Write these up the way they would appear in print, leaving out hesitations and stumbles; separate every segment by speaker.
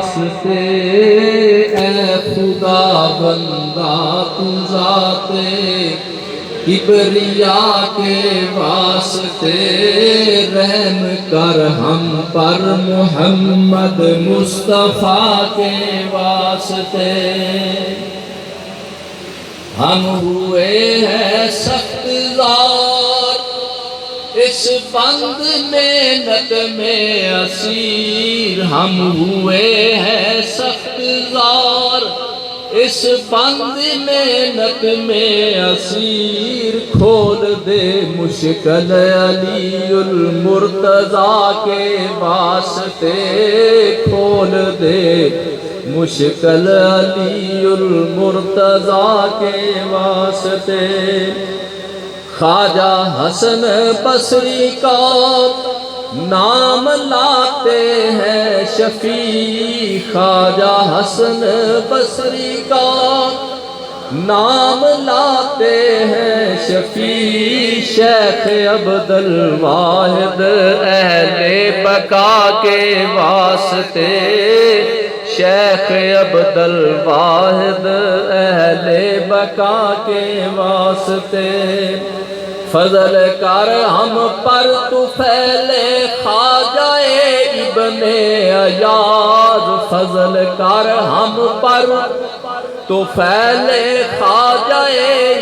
Speaker 1: واسطے، اے خدا بندہ تو ذات کبریا کے واسطے، رحم کر ہم پر محمد مصطفیٰ کے واسطے۔ ہم ہوئے ہیں سخت زار اس بند محنت میں اسیر، ہم ہوئے ہیں سخت زار اس بند محنت میں اسیر، کھول دے مشکل علی المرتضیٰ کے واسطے، کھول دے مشکل علی المرتضیٰ کے واسطے۔ خواجہ حسن بصری کا نام لاتے ہیں شفیع، خواجہ حسن بصری کا نام لاتے ہیں شفیع، شیخ عبد الواحد اہل بقا کے واسطے، شیخ عبد الواحد اہل بقا کے واسطے۔ فضل کر ہم پر طفیل خواجہ ابن ایاز، فضل کر ہم پر طفیل خواجہ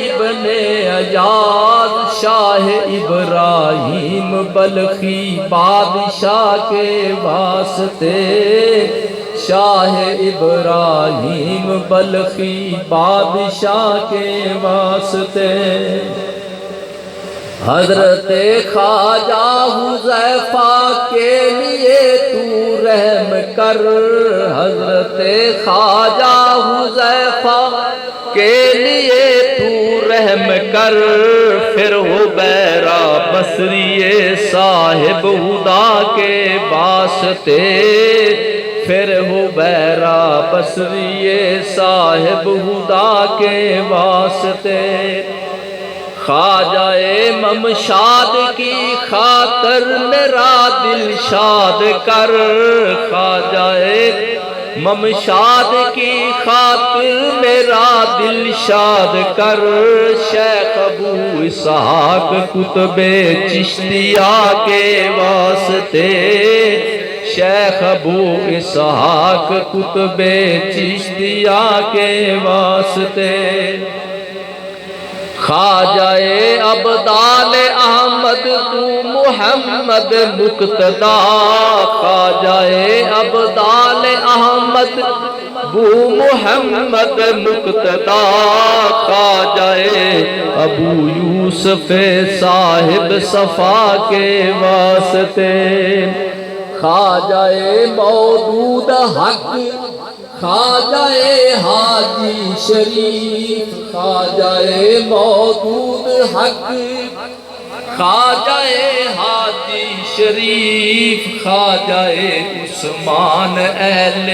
Speaker 1: ابن ایاز، شاہ ابراہیم بلخی بادشاہ کے واسطے، شاہ ابراہیم بلخی بادشاہ کے واسطے۔ حضرت خواجہ حذیفہ کے لیے تو رحم کر، حضرت خواجہ حذیفہ کے لیے تو رحم کر، پھر حبیرہ بصری صاحب ہدا کے واسطے، پھر حبیرہ بصری صاحب ہدا کے واسطے۔ خواجہ ممشاد کی خاطر میرا دل شاد کر، خواجہ ممشاد کی خاطر میرا دل شاد کر، شیخ ابو اسحاق قطب چشتیہ کے واسطے، شیخ ابو اسحاق قطب چشتیہ کے واسطے۔ خواجہ عبدال احمد تو محمد مقتدا، خواجہ عبدال احمد بو محمد مقتدا، خواجہ ابو یوسف صاحب صفا کے واسطے۔ خواجہ مودود حق خواجہ حاجی شریف، خواجہ مودود حق خواجہ حاجی شریف، خواجہ عثمان اہل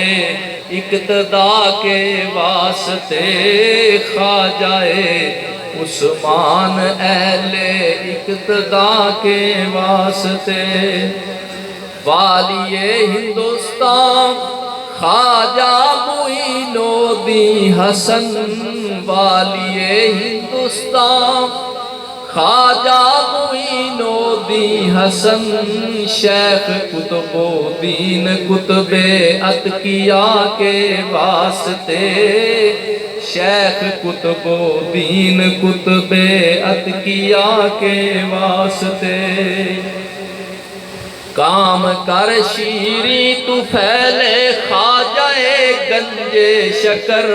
Speaker 1: اقتدا کے واسطے، خواجہ عثمان اہل اقتدا کے واسطے۔ والی ہندوستان خواجہ معین الدین حسن، والی ہندوستان خواجہ معین الدین حسن، شیخ قطب الدین قطب اتقیاء کے واسطے، شیخ قطب الدین قطب اتقیاء کے واسطے۔ کام کر شیریں تو پھیلے خواجہ گنج شکر،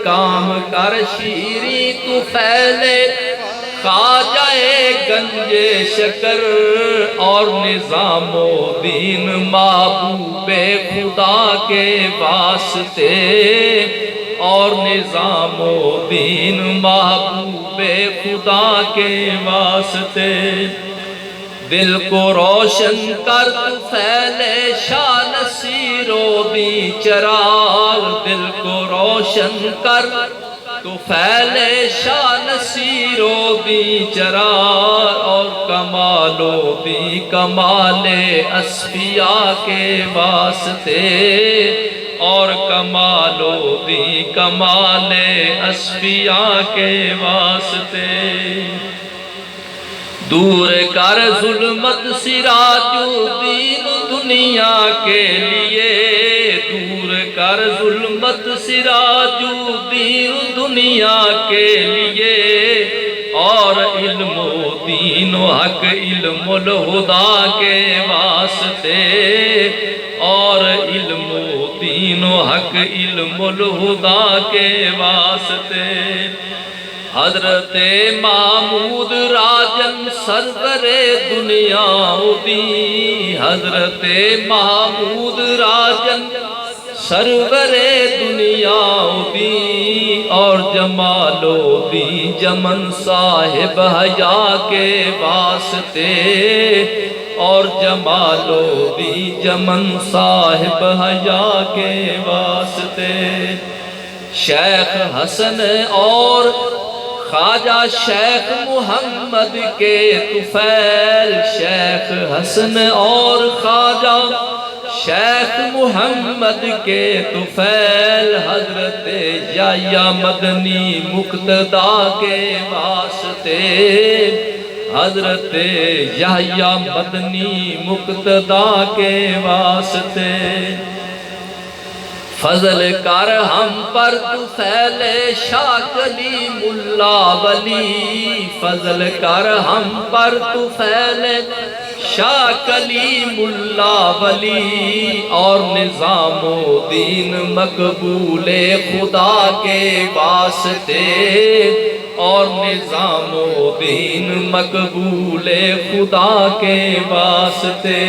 Speaker 1: کام کر شیریں تو پھیلے خواجہ گنج شکر، اور نظام الدین محبوب خدا کے واسطے، اور نظام الدین محبوب خدا کے واسطے۔ دل کو روشن کر تو پھیلے شاہ نصیر الدین چراغ، دل کو روشن کر تو پھیلے شاہ نصیر الدین چراغ، اور کمال الدین کمال اصفیاء کے واسطے، اور کمالو دی کمال اصفیاء کے واسطے دور کر ظلمت سراج الدین دنیا کے لیے دور کر ظلمت سراج الدین دنیا کے لیے اور علم و دین و حق علم الہدا کے واسطے اور علم و دین و حق علم الہدا کے واسطے حضرت محمود راجن سرور دنیا دی حضرت محمود راجن سرور دنیا دی اور جمال و دی جمن صاحب حیا کے واسطے اور جمال و دی جمن صاحب حیا کے واسطے شیخ حسن اور خواجہ شیخ محمد کے طفیل شیخ حسن اور خواجہ شیخ محمد کے طفیل حضرت یحییٰ مدنی مقتدیٰ کے واسطے حضرت یحییٰ مدنی مقتدیٰ کے واسطے فضل کر ہم پر طفیل شاہ کلیم اللہ ولی فضل کر ہم پر طفیل شاہ کلیم اللہ ولی اور نظام و دین مقبول خدا کے واسطے اور نظام و دین مقبول خدا کے واسطے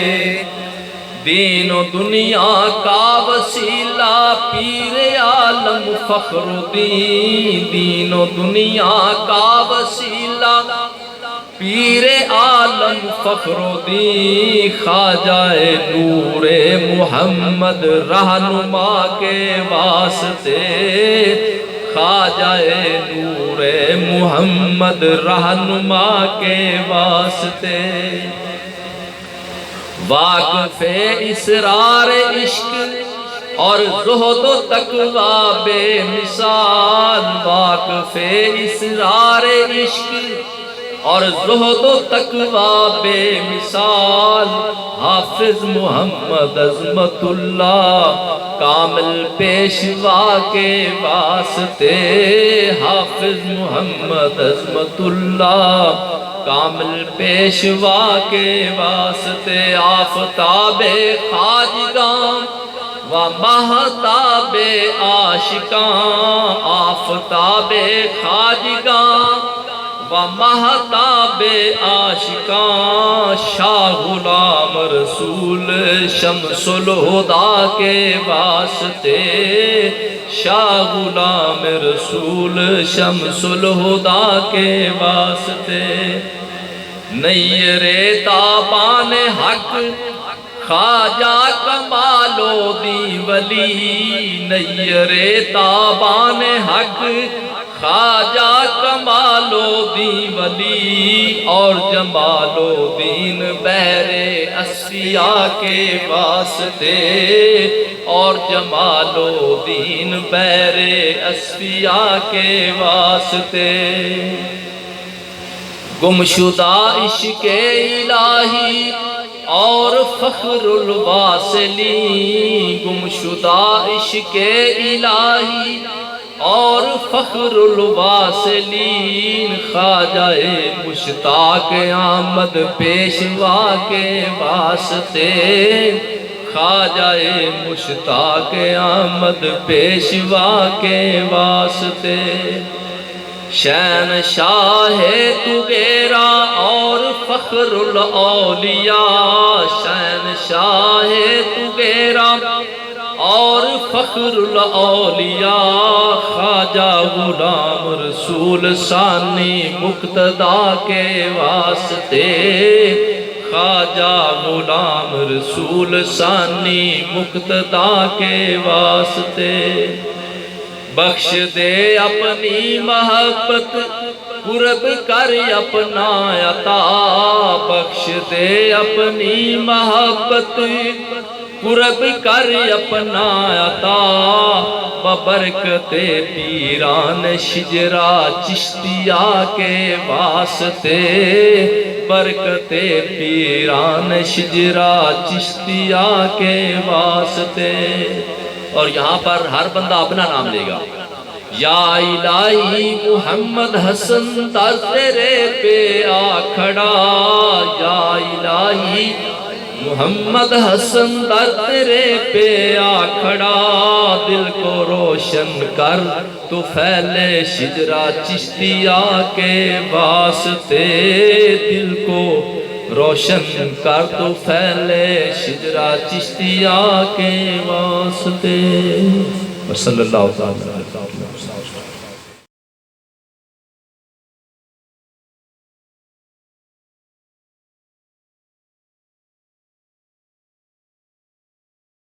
Speaker 1: دین و دنیا کا وسیلہ پیر عالم فخر الدین دین و دنیا کا وسیلہ پیر عالم فخر الدین خواجہ نور محمد رہنما کے واسطے خواجہ نور محمد رہنما کے واسطے واقف اسرار عشق اور زہد و تقویٰ بے مثال واقف اسرار عشق اور زہد و تقویٰ بے مثال حافظ محمد عظمت اللہ کامل پیشوا کے واسطے حافظ محمد عظمت اللہ کامل پیشوا کے واسطے آفتاب خواجگاں و مہتاب عاشقاں آفتاب خواجگاں و مہتاب عاشقاں شاہ غلام رسول شمس الہدا کے واسطے شاہ غلام رسول شمس الہدا کے واسطے نیر تابان حق خواجہ کمال و دی ولی نیر تابان حق خواجہ کمال و دی ولی اور جمال و دین بحر اصفیاء کے واسطے اور جمال و دین بحر اصفیاء کے واسطے گمشدہ عشق الہی اور فخر الواصلین گمشدہ عشق الہی اور فخر الواصلین خواجہ مشتاق احمد پیشوا کے واسطے خواجہ مشتاق احمد پیشوا کے واسطے شہنشاہ تغیرا اور فخر الاولیاء شہنشاہ تغیرا اور فخر الاولیاء خواجہ غلام رسول ثانی مقتدیٰ کے واسطے خواجہ غلام رسول ثانی مقتدیٰ کے واسطے بخش دے اپنی محبت قرب کر اپنا عطا بخش دے اپنی محبت قرب کر اپنا عطا ببرکت پیران شجرا چشتیہ کے واسطے برکت پیران شجرا چشتیہ کے واسطے. اور یہاں پر ہر بندہ اپنا نام لے گا. یا الہی محمد حسن در تیرے پہ آ کھڑا. یا الہی محمد حسن در تیرے پہ آ کھڑا. دل کو روشن کر تو پھیلے شجرا چشتیہ کے واسطے. دل کو روشن کر تو پھیلے شجرا چشتیہ کے واسطے. صلی اللہ علیہ وسلم.